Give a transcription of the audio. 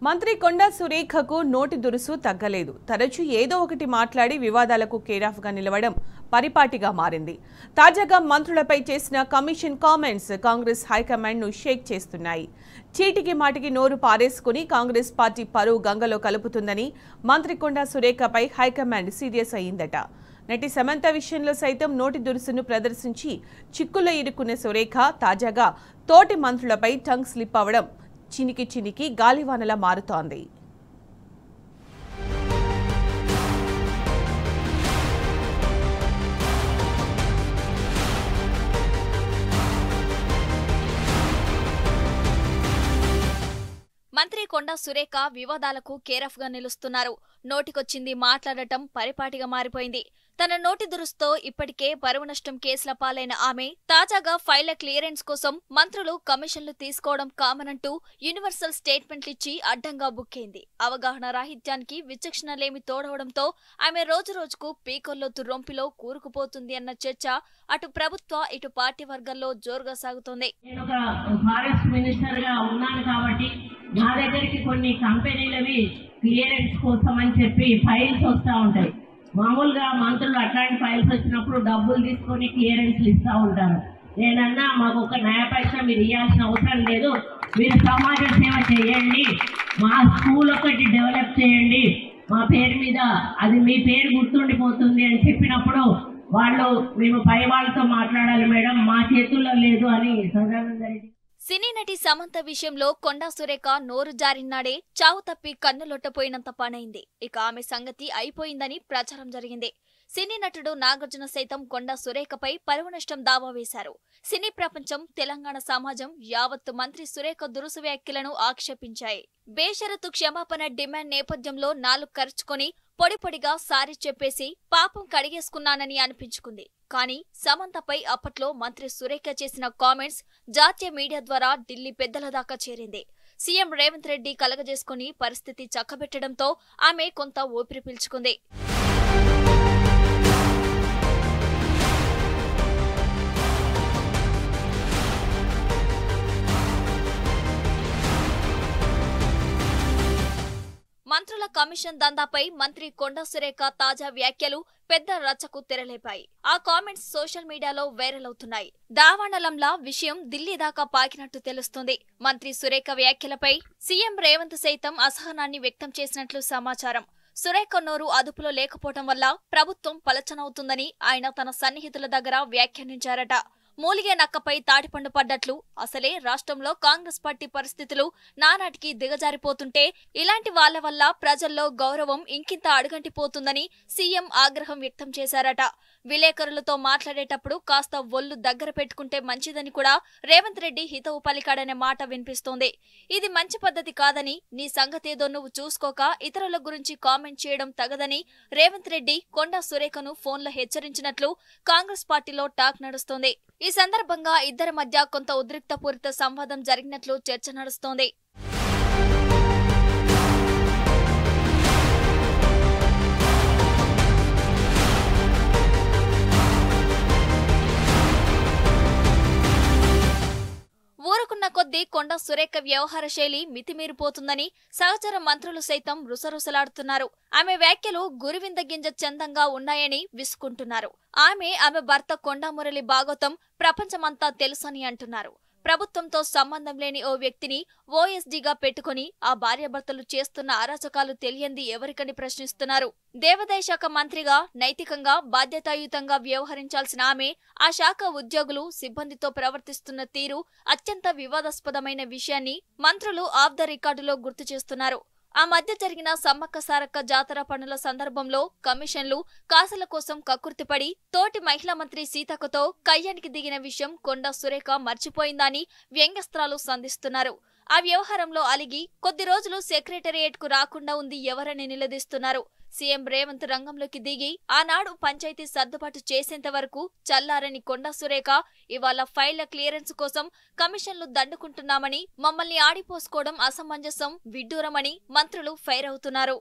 మంత్రి కొండా సురేఖకు నోటి దురుసు తగ్గలేదు. తరచూ ఏదో ఒకటి మాట్లాడి వివాదాలకు కేరాఫ్గా నిలవడం పరిపాటిగా మారింది. తాజాగా మంత్రులపై చేసిన కమిషన్ కామెంట్స్ కాంగ్రెస్ హైకమాండ్ను షేక్ చేస్తున్నాయి. చీటికి మాటికి నోరు పారేసుకుని కాంగ్రెస్ పార్టీ పరువు గంగలో కలుపుతుందని మంత్రి కొండా సురేఖపై హైకమాండ్ సీరియస్ అయిందట. నటి సమంత విషయంలో సైతం నోటి దురుసును ప్రదర్శించి చిక్కుల్లో ఇరుక్కున్న సురేఖ తాజాగా తోటి మంత్రులపై టంగ్ స్లిప్ అవడం చినికి చినికి గాలివానలా మారుతోంది. మంత్రి కొండా సురేఖ వివాదాలకు కేరఫ్గా నిలుస్తున్నారు. నోటికొచ్చింది మాట్లాడటం పరిపాటిగా మారిపోయింది. తన నోటి దురుస్తో ఇప్పటికే పరువు నష్టం కేసుల పాలైన ఆమె తాజాగా ఫైళ్ల క్లియరెన్స్ కోసం మంత్రులు కమిషన్లు తీసుకోవడం కామనంటూ యూనివర్సల్ స్టేట్మెంట్లిచ్చి అడ్డంగా బుక్కైంది. అవగాహన రాహిత్యానికి విచక్షణలేమి తోడవడంతో ఆమె రోజురోజుకు పీకొల్లోతు రొంపిలో కూరుకుపోతుంది అన్న చర్చ అటు ప్రభుత్వ ఇటు పార్టీ వర్గాల్లో జోరుగా సాగుతోంది. నా దగ్గరికి కొన్ని కంపెనీలవి క్లియరెన్స్ కోసం అని చెప్పి ఫైల్స్ వస్తూ ఉంటాయి. మామూలుగా మంత్రులు అట్లాంటి ఫైల్స్ వచ్చినప్పుడు డబ్బులు తీసుకొని క్లియరెన్స్లు ఇస్తూ ఉంటారు. నేనన్నా మాకు ఒక న్యాయ పైసా మీరు ఇవ్వాల్సిన అవసరం లేదు, మీరు సమాజ సేవ చేయండి, మా స్కూల్ ఒకటి డెవలప్ చేయండి, మా పేరు మీద అది మీ పేరు గుర్తుండిపోతుంది అని చెప్పినప్పుడు వాళ్ళు మేము పై వాళ్ళతో మాట్లాడాలి మేడం, మా చేతుల్లో లేదు అని సదానంద రెడ్డి. సినీ నటి సమంత విషయంలో కొండా సురేఖ నోరు జారినాడే చావు తప్పి కన్నులొట్టపోయినంత పనైంది. ఇక ఆమె సంగతి అయిపోయిందని ప్రచారం జరిగింది. సినీ నటుడు నాగార్జున సైతం కొండా సురేఖపై పరువు నష్టం దావా వేశారు. సినీ ప్రపంచం, తెలంగాణ సమాజం యావత్తు మంత్రి సురేఖ దురుసు వ్యాఖ్యలను ఆక్షేపించాయి. బేషరతు క్షమాపణ డిమాండ్ నేపథ్యంలో నాలుగు ఖర్చుకొని పొడిపొడిగా సారీ చెప్పేసి పాపం కడిగేసుకున్నానని అనిపించుకుంది. కానీ సమంతపై అప్పట్లో మంత్రి సురేఖ చేసిన కామెంట్స్ జాతీయ మీడియా ద్వారా ఢిల్లీ పెద్దల దాకా చేరింది. సీఎం రేవంత్ రెడ్డి కలగజేసుకుని పరిస్థితి చక్కబెట్టడంతో ఆమె కొంత ఊపిరి పీల్చుకుంది. మంత్రుల కమిషన్ దందాపై మంత్రి కొండా సురేఖ తాజా వ్యాఖ్యలు పెద్ద రచ్చకు తెరలేపాయి. ఆ కామెంట్స్ సోషల్ మీడియాలో వైరల్ అవుతున్నాయి. దావానలంలా విషయం ఢిల్లీ దాకా పాకినట్టు తెలుస్తుంది. మంత్రి సురేఖ వ్యాఖ్యలపై సీఎం రేవంత్ సైతం అసహనాన్ని వ్యక్తం చేసినట్లు సమాచారం. సురేఖ నోరు అదుపులో లేకపోవడం వల్ల ప్రభుత్వం పలచనవుతుందని ఆయన తన సన్నిహితుల దగ్గర వ్యాఖ్యానించారట. మూలిగే నక్కపై తాటిపండు పడ్డట్లు అసలే రాష్ట్రంలో కాంగ్రెస్ పార్టీ పరిస్థితులు నానాటికి దిగజారిపోతుంటే ఇలాంటి వాళ్ల వల్ల ప్రజల్లో గౌరవం ఇంకింత అడుగంటిపోతుందని సీఎం ఆగ్రహం వ్యక్తం చేశారట. విలేకరులతో మాట్లాడేటప్పుడు కాస్త ఒళ్ళు దగ్గర పెట్టుకుంటే మంచిదని కూడా రేవంత్ రెడ్డి హితవు పలికాడనే మాట వినిపిస్తోంది. ఇది మంచి పద్ధతి కాదని, నీ సంగతేదో నువ్వు చూసుకోక ఇతరుల గురించి కామెంట్ చేయడం తగదని రేవంత్ రెడ్డి కొండా సురేఖను ఫోన్లో హెచ్చరించినట్లు కాంగ్రెస్ పార్టీలో టాక్ నడుస్తోంది. ఈ సందర్భంగా ఇద్దరి మధ్య కొంత ఉద్రిక్తపూరిత సంవాదం జరిగినట్లు చర్చ నడుస్తోంది. ఊరుకున్న కొద్దీ కొండా సురేఖ వ్యవహార శైలి మితిమీరిపోతుందని సహచర మంత్రులు సైతం రుసరుసలాడుతున్నారు. ఆమె వ్యాఖ్యలు గురివింద గింజ చందంగా ఉన్నాయని విసుకుంటున్నారు. ఆమె భర్త కొండా మురళి భాగవతం ప్రపంచమంతా తెలుసని అంటున్నారు. ప్రభుత్వంతో సంబంధం లేని ఓ వ్యక్తిని ఓఎస్డీగా పెట్టుకుని ఆ భార్యాభర్తలు చేస్తున్న అరాచకాలు తెలియంది ఎవరికని ప్రశ్నిస్తున్నారు. దేవాదాయ శాఖ మంత్రిగా నైతికంగా బాధ్యతాయుతంగా వ్యవహరించాల్సిన ఆమె ఆ శాఖ ఉద్యోగులు సిబ్బందితో ప్రవర్తిస్తున్న తీరు అత్యంత వివాదాస్పదమైన విషయాన్ని మంత్రులు ఆఫ్ ద రికార్డులో గుర్తు చేస్తున్నారు. ఆ మధ్య జరిగిన సమ్మక్క సారక్క జాతర పనుల సందర్భంలో కమిషన్లు కాసుల కోసం కక్కుర్తిపడి తోటి మహిళా మంత్రి సీతక్కతో కయ్యానికి దిగిన విషయం కొండా సురేఖ మర్చిపోయిందని వ్యంగ్యస్త్రాలు సంధిస్తున్నారు. ఆ వ్యవహారంలో అలిగి కొద్ది రోజులు సెక్రటేరియట్ కు రాకుండా ఉంది ఎవరని నిలదీస్తున్నారు. సీఎం రేవంత్ రంగంలోకి దిగి ఆనాడు పంచాయతీ సర్దుబాటు చేసేంత వరకు చల్లారని కొండా సురేఖ ఇవాళ ఫైళ్ల క్లియరెన్స్ కోసం కమిషన్లు దండుకుంటున్నామని, మమ్మల్ని ఆడిపోసుకోవడం అసమంజసం, విడ్డూరమని మంత్రులు ఫైర్ అవుతున్నారు.